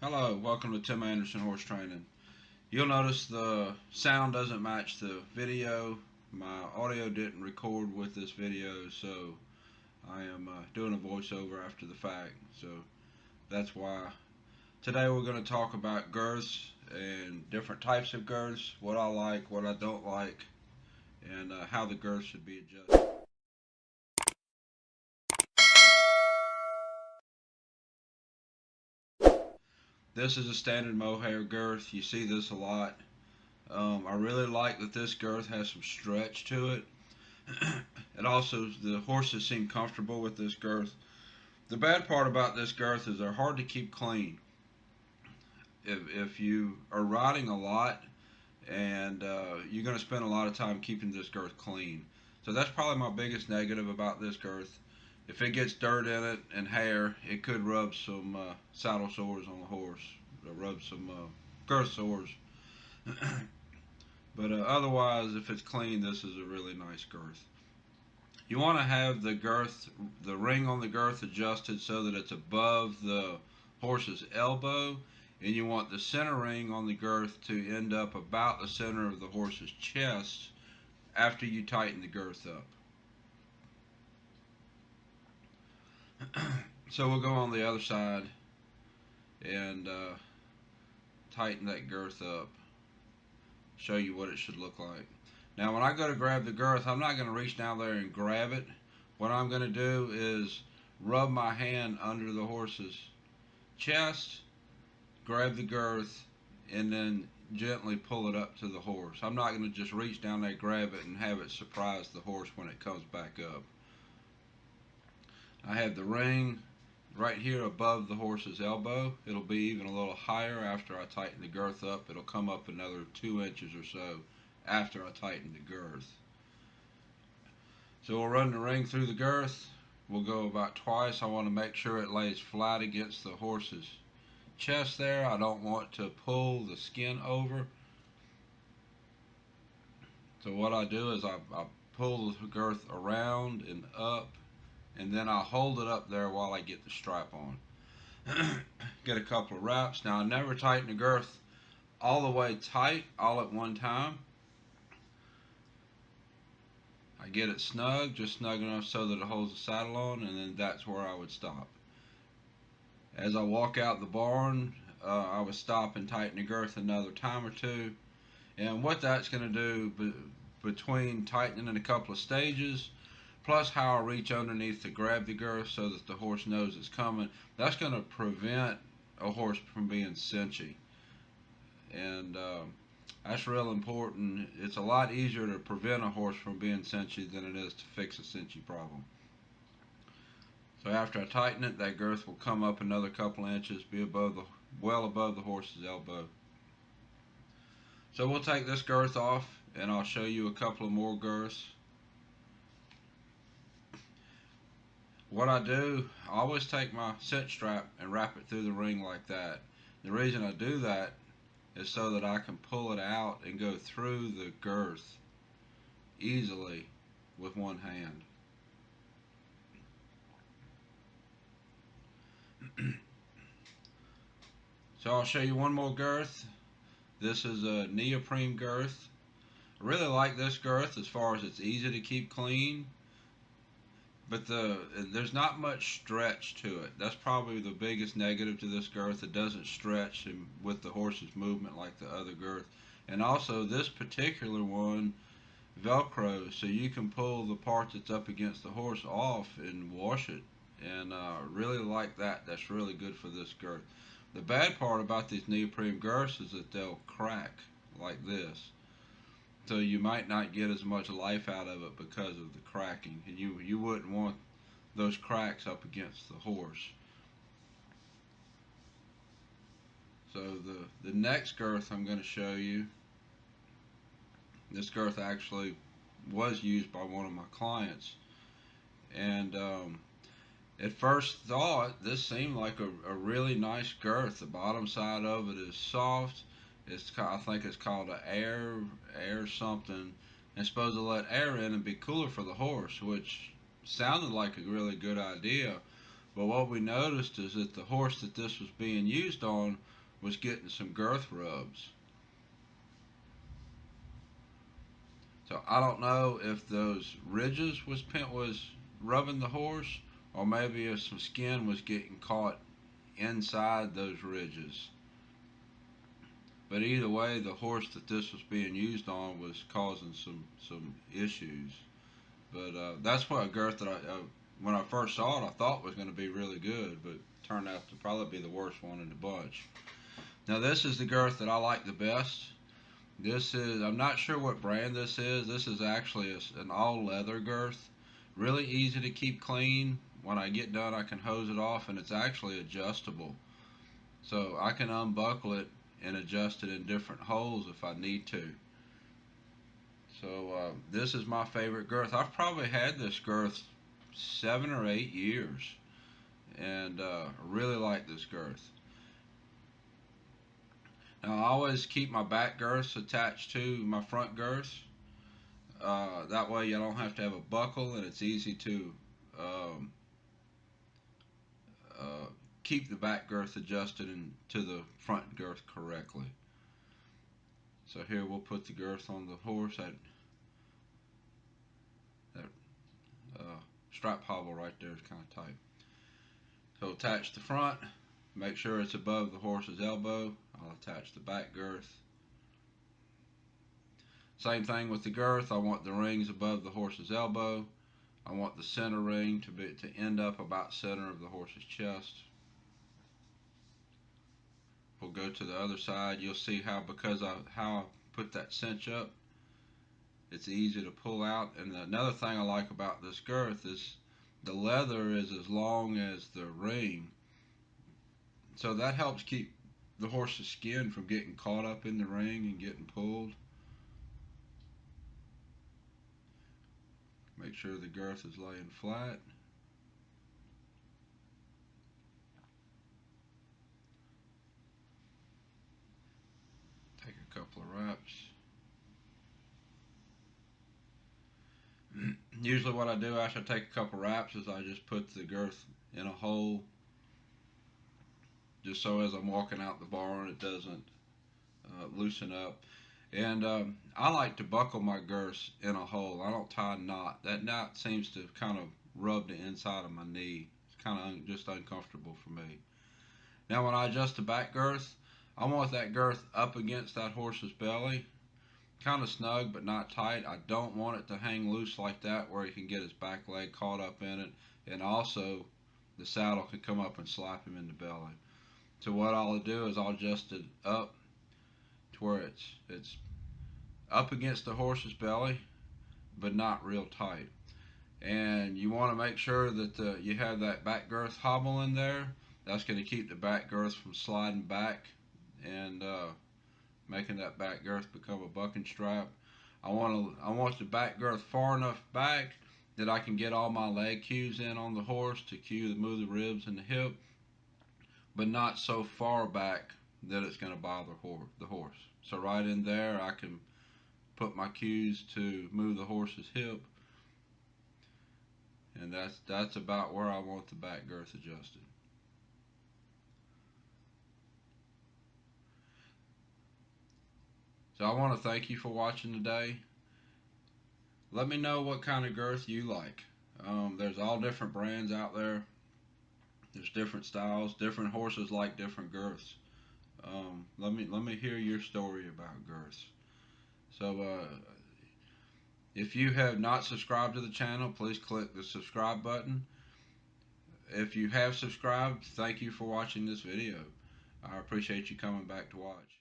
Hello, welcome to Tim Anderson Horse Training. You'll notice the sound doesn't match the video. My audio didn't record with this video, so I am doing a voiceover after the fact. So that's why. Today we're going to talk about girths and different types of girths, what I like, what I don't like, and how the girth should be adjusted. This is a standard Mohair girth. You see this a lot. I really like that this girth has some stretch to it. And also, the horses seem comfortable with this girth. The bad part about this girth is they're hard to keep clean. If you are riding a lot and you're going to spend a lot of time keeping this girth clean. So that's probably my biggest negative about this girth. If it gets dirt in it and hair, it could rub some saddle sores on the horse, or rub some girth sores. But otherwise, if it's clean, this is a really nice girth. You want to have the girth, the ring on the girth adjusted so that it's above the horse's elbow, and you want the center ring on the girth to end up about the center of the horse's chest after you tighten the girth up. So we'll go on the other side and tighten that girth up, show you what it should look like. Now when I go to grab the girth, I'm not going to reach down there and grab it. What I'm going to do is rub my hand under the horse's chest, grab the girth, and then gently pull it up to the horse. I'm not going to just reach down there, grab it, and have it surprise the horse when it comes back up. I have the ring right here above the horse's elbow. It'll be even a little higher after I tighten the girth up. It'll come up another 2 inches or so after I tighten the girth. So we'll run the ring through the girth. We'll go about twice. I want to make sure it lays flat against the horse's chest there. I don't want to pull the skin over. So what I do is I pull the girth around and up, and then I hold it up there while I get the strap on. Get a couple of wraps. Now I never tighten the girth all the way tight all at one time. I get it snug, just snug enough so that it holds the saddle on, and then that's where I would stop. As I walk out the barn, I would stop and tighten the girth another time or two. And what that's going to do between tightening in a couple of stages, plus how I reach underneath to grab the girth so that the horse knows it's coming, that's going to prevent a horse from being cinchy. And that's real important. It's a lot easier to prevent a horse from being cinchy than it is to fix a cinchy problem. So after I tighten it, that girth will come up another couple of inches, be well above the horse's elbow. So we'll take this girth off and I'll show you a couple of more girths. What I do, I always take my cinch strap and wrap it through the ring like that. The reason I do that is so that I can pull it out and go through the girth easily with one hand. So I'll show you one more girth. This is a Neoprene Girth. I really like this girth as far as it's easy to keep clean, but there's not much stretch to it. That's probably the biggest negative to this girth. It doesn't stretch with the horse's movement like the other girth. And also this particular one velcro, so you can pull the part that's up against the horse off and wash it, and really like that. That's really good for this girth. The bad part about these neoprene girths is that they'll crack like this, so you might not get as much life out of it because of the cracking, and you wouldn't want those cracks up against the horse. So the next girth I'm going to show you, this girth actually was used by one of my clients, and at first thought this seemed like a really nice girth. The bottom side of it is soft. I think it's called an air something. It's supposed to let air in and be cooler for the horse, which sounded like a really good idea. But what we noticed is that the horse that this was being used on was getting some girth rubs. So I don't know if those ridges was rubbing the horse, or maybe if some skin was getting caught inside those ridges. But either way, the horse that this was being used on was causing some issues. But that's what a girth that when I first saw it, I thought was going to be really good, but turned out to probably be the worst one in the bunch. Now this is the girth that I like the best. This is, I'm not sure what brand this is. This is actually an all leather girth. Really easy to keep clean. When I get done, I can hose it off, and it's actually adjustable. So I can unbuckle it and adjust it in different holes if I need to. So this is my favorite girth. I've probably had this girth 7 or 8 years, and I really like this girth. Now I always keep my back girths attached to my front girths. That way you don't have to have a buckle, and it's easy to um, uh, keep the back girth adjusted into the front girth correctly. So here we'll put the girth on the horse. That strap hobble right there is kind of tight. So attach the front, make sure it's above the horse's elbow. I'll attach the back girth. Same thing with the girth. I want the rings above the horse's elbow. I want the center ring to end up about center of the horse's chest. We'll go to the other side. You'll see how, because how I put that cinch up, it's easy to pull out. And another thing I like about this girth is the leather is as long as the ring, so that helps keep the horse's skin from getting caught up in the ring and getting pulled. Make sure the girth is laying flat. Take a couple of wraps. Usually what I do after I take a couple wraps is I just put the girth in a hole, just so as I'm walking out the barn it doesn't loosen up. And I like to buckle my girths in a hole. I don't tie a knot. That knot seems to kind of rub the inside of my knee. It's kind of just uncomfortable for me. Now when I adjust the back girth, I want that girth up against that horse's belly, kind of snug but not tight. I don't want it to hang loose like that where he can get his back leg caught up in it, and also the saddle can come up and slap him in the belly. So what I'll do is I'll adjust it up to where it's up against the horse's belly, but not real tight. And you want to make sure that you have that back girth hobble in there. That's going to keep the back girth from sliding back and making that back girth become a bucking strap. I want the back girth far enough back that I can get all my leg cues in on the horse to cue to move the ribs and the hip, but not so far back that it's going to bother the horse. So right in there, I can put my cues to move the horse's hip, and that's about where I want the back girth adjusted. So I want to thank you for watching today. Let me know what kind of girth you like. There's all different brands out there. There's different styles. Different horses like different girths. Let me hear your story about girths. So if you have not subscribed to the channel, please click the subscribe button. If you have subscribed, thank you for watching this video. I appreciate you coming back to watch.